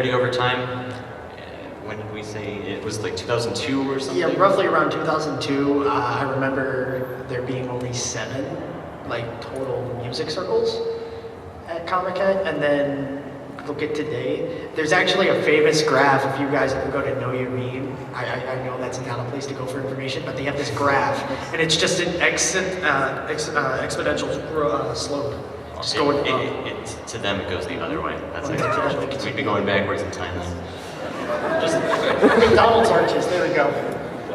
over time. When did we say it was like 2002 or something? Yeah, roughly around 2002. I remember there being only 7 like total music circles at Comic-Con, and then look at today. There's actually a famous graph. If you guys go to Know Your Meme, I know that's not a place to go for information, but they have this graph, and it's just an exponential slope. Just going up. To them, it goes the other way. That's like, we'd be going backwards in time then. Just McDonald's arches, there we go.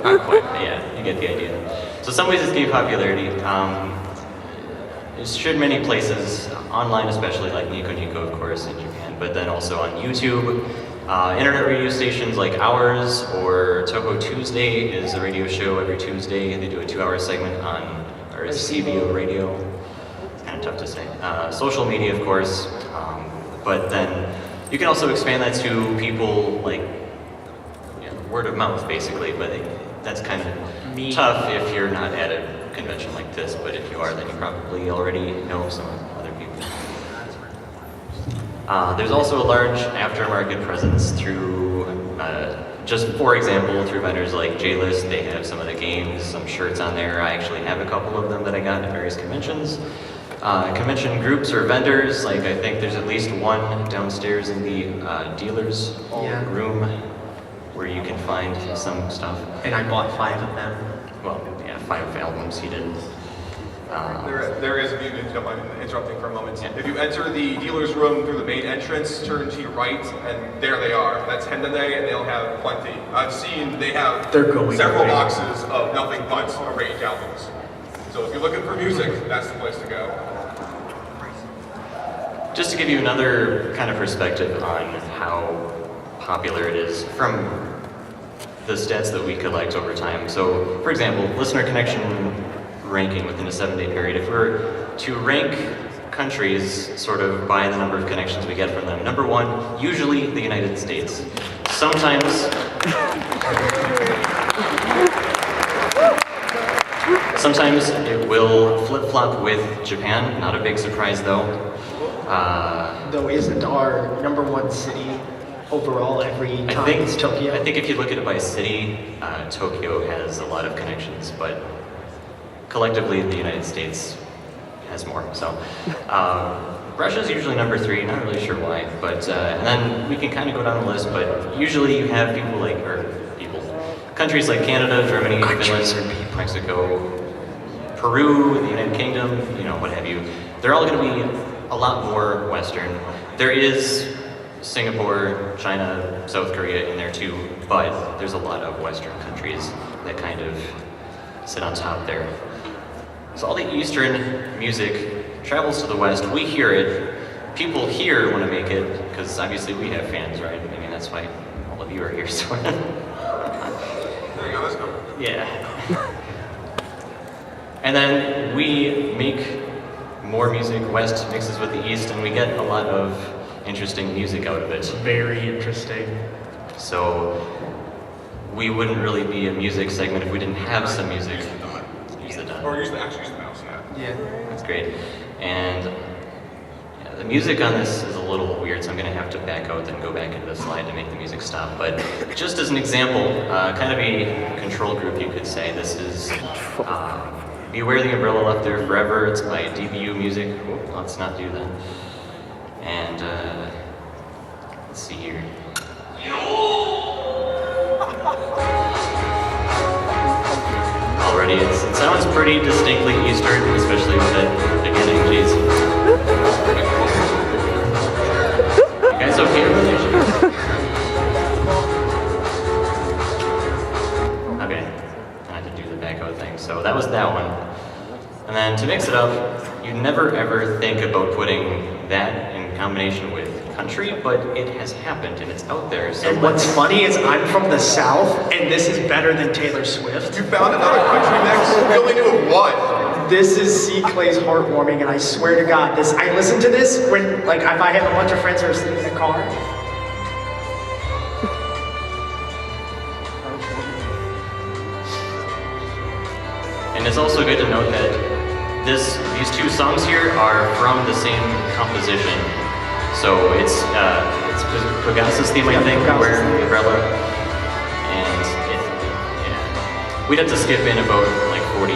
not quite, but yeah, you get the idea. So some ways it's gained popularity. It's shared many places, online especially, like Nico Nico, of course, in Japan, but then also on YouTube. Internet radio stations like ours, or Toho Tuesday is a radio show every Tuesday. They do a 2-hour segment on our CBO radio. It's kind of tough to say. Social media, of course, but then you can also expand that to people like word of mouth, basically, but that's kind of tough if you're not at a convention like this, but if you are, then you probably already know some other people. There's also a large aftermarket presence through, just for example, through vendors like JList. They have some of the games, some shirts on there. I actually have a couple of them that I got at various conventions. Convention groups or vendors, like I think there's at least one downstairs in the dealer's room where you can find some stuff. And I bought 5 of them. Well, yeah, 5 albums he did. There is, if you don't mind interrupting for a moment. Yeah. If you enter the dealer's room through the main entrance, turn to your right, and there they are. That's Hendane, and they'll have plenty. I've seen they have several boxes of nothing but arranged albums. So if you're looking for music, that's the place to go. Just to give you another kind of perspective on how popular it is from the stats that we collect over time. So, for example, listener connection ranking within a 7-day period. If we're to rank countries sort of by the number of connections we get from them, number 1, usually the United States. Sometimes it will flip-flop with Japan. Not a big surprise though. Though isn't our number 1 city overall every time it's Tokyo? I think if you look at it by city, Tokyo has a lot of connections, but collectively the United States has more. So Russia's usually number 3, not really sure why, but and then we can kind of go down the list, but usually you have countries like Canada, Germany, Finland, Mexico, Peru, the United Kingdom, what have you. They're all going to be a lot more Western. There is Singapore, China, South Korea in there too, but there's a lot of Western countries that kind of sit on top there. So all the Eastern music travels to the West. We hear it. People here want to make it, because obviously we have fans, right? I mean, that's why all of you are here, sort of. There you go, let's go. Yeah. And then we make more music. West mixes with the East, and we get a lot of interesting music out of it. Very interesting. So we wouldn't really be a music segment if we didn't have some music. Use the dot. Or use the mouse, Yeah. That's great. And the music on this is a little weird, so I'm going to have to back out and go back into the slide to make the music stop. But just as an example, kind of a control group, you could say. This is Beware the Umbrella Left There Forever. It's by DBU Music. Oh, let's not do that. And let's see here. Already, it sounds pretty distinctly Eastern, especially with the beginning. Jeez. You guys okay over there? Okay, I had to do the back out thing. So that was that one. And then to mix it up, you never ever think about putting that in combination with country, but it has happened and it's out there. So And what's funny is I'm from the South, and this is better than Taylor Swift. You found another country mix? You only knew of one. This is C. Clay's Heartwarming, and I swear to God, I listen to this when, like, if I have a bunch of friends who are asleep in the car. And it's also good to note that these 2 songs here are from the same composition. So it's Pegasus theme, I Yeah, think, Pegasus where theme. umbrella, and yeah, we'd have to skip in about like 40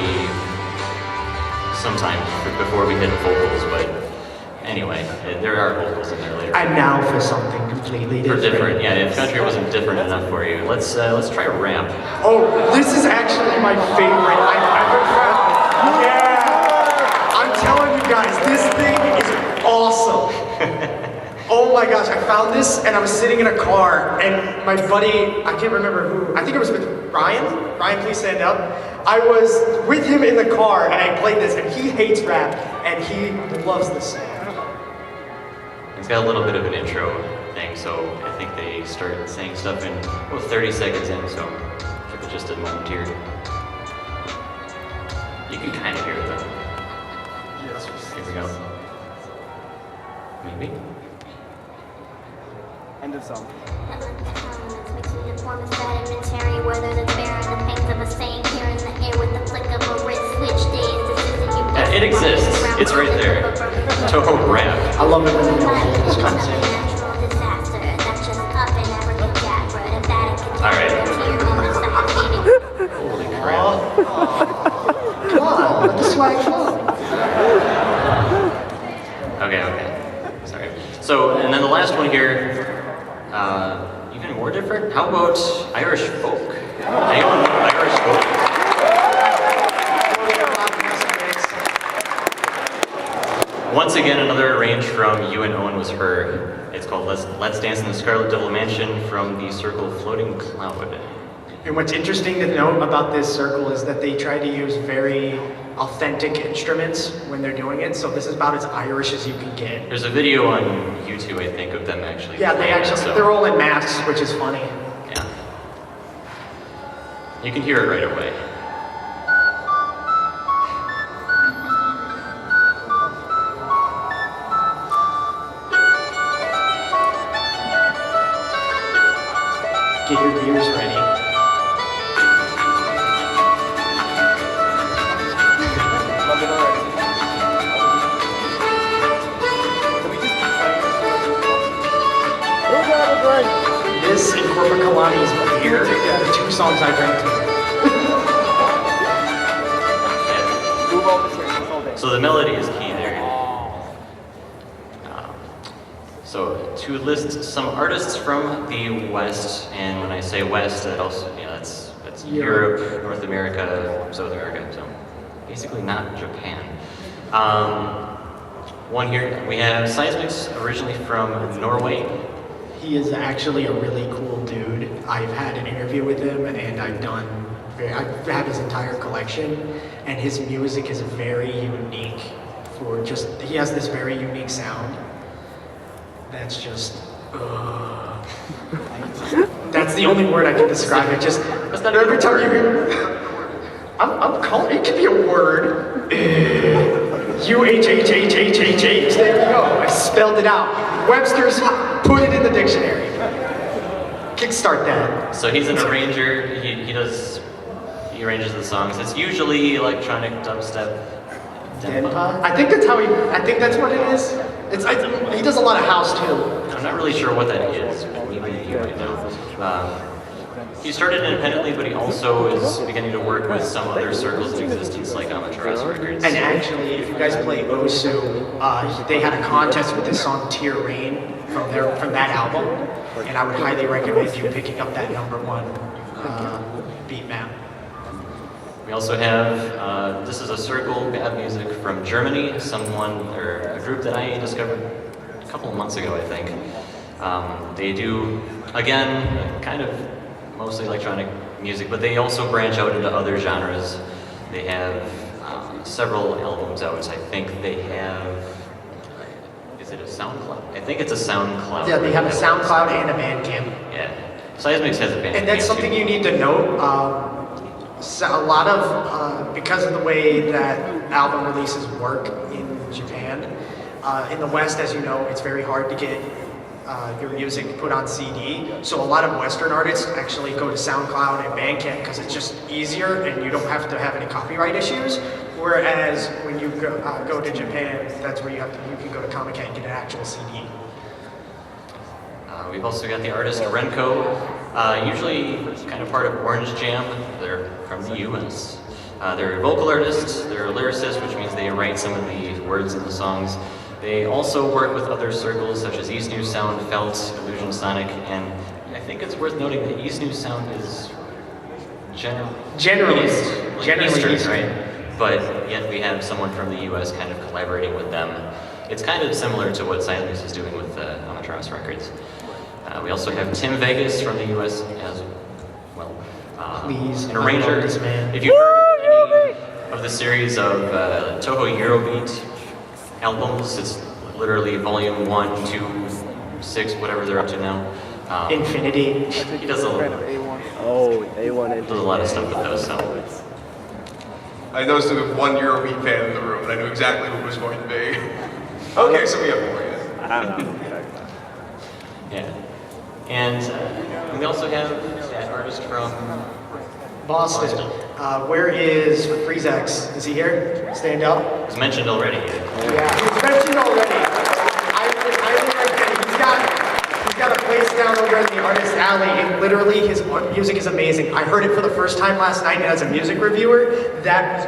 sometimes before we hit vocals, but anyway, there are vocals in there later. And now for something completely For different. different, yeah. If country wasn't different enough for you, let's try rap. Oh, this is actually my favorite I've ever found. Yeah! I'm telling you guys, this thing is awesome. Oh my gosh, I found this and I was sitting in a car and my buddy, I can't remember who, I think it was with Ryan. Ryan, please stand up. I was with him in the car and I played this and he hates rap and he loves this song. It's got a little bit of an intro thing, so I think they start saying stuff in 30 seconds in, so give it just a moment here. You can kind of hear it though. Yes. Here we go. Maybe? End of song. It exists. It's right there. Toho rap. I love it when you know this kind of thing. Holy crap. Come on, let the swag flow. Okay. Sorry. So, and then the last one here, even more different. How about Irish folk? Anyone know Irish folk? Once again, another arrange from You and Owen Was Her. It's called Let's Dance in the Scarlet Devil Mansion from the Circle Floating Cloud. And what's interesting to note about this circle is that they try to use very authentic instruments when they're doing it. So this is about as Irish as you can get. There's a video on YouTube, I think, of them actually. Yeah, they playing it, actually, so- they're all in masks, which is funny. Yeah. You can hear it right away. Get your ears ready. Love it already. Can we just keep playing? This and Corpacalani's Beer are the two songs I drank today. Yeah. Move all the chairs all day. So the melody is key there. So to list some artists from the West, and when I say West, that also, that's Europe, North America, South America, so basically not Japan. One here, we have Seismix, originally from Norway. He is actually a really cool dude. I've had an interview with him and I have his entire collection and his music is very unique he has this very unique sound. That's just, that's the only word I can describe it. Just, That's not every even a time you word. hear, I'm calling, it could be a word. U-H-H-H-H-H-H. There you go. I spelled it out. Webster's, put it in the dictionary. Kickstart that. So he's an arranger, he arranges the songs. It's usually electronic dubstep. Denpa? I think that's what it is. He does a lot of house too. I'm not really sure what that is, but maybe you might know. He started independently, but he also is beginning to work with some other circles in existence, like Amaterasu Records. And actually, if you guys play Osu, they had a contest with this song "Tear Rain" from that album, and I would highly recommend you picking up that #1 beat map. We also have, this is a circle, Bad Music from Germany, a group that I discovered a couple of months ago, I think. They do, again, kind of mostly electronic music, but they also branch out into other genres. They have several albums out. I think they have, is it a SoundCloud? I think it's a SoundCloud. Yeah, they have a SoundCloud and a Bandcamp. Yeah. Seismix has a Bandcamp. And that's something too. you need to note. So a lot of, because of the way that album releases work in Japan, in the West, as you know, it's very hard to get your music put on CD. So a lot of Western artists actually go to SoundCloud and Bandcamp because it's just easier and you don't have to have any copyright issues. Whereas when you go to Japan, that's where you can go to Comic-Con and get an actual CD. We've also got the artist Renko, usually kind of part of Orange Jam. They're from the US. They're a vocal artists, they're a lyricist, which means they write some of the words in the songs. They also work with other circles such as East New Sound, Felt, Illusion Sonic, and I think it's worth noting that East New Sound is generally Eastern, Eastern. right? But yet we have someone from the US kind of collaborating with them. It's kind of similar to what Silence is doing with Amaterasu Records. We also have Tim Vegas from the US as well. Please, an I arranger. love this man. If you've heard any of the series of Toho Eurobeat albums, it's literally volume 1, 2, 6, whatever they're up to now. Infinity. He does a Oh, A1. does a lot of stuff with those. So. I noticed there was one Eurobeat fan in the room, and I knew exactly who it was going to be. Okay, so we have more, yeah. I don't know. Yeah. And we also have that artist from Boston. Where is Freezax? Is he here? Stand up. it was mentioned already. Yeah, he's mentioned already. I really like that. He's got a place down over in the Artist Alley, and literally his music is amazing. I heard it for the first time last night, and as a music reviewer, that was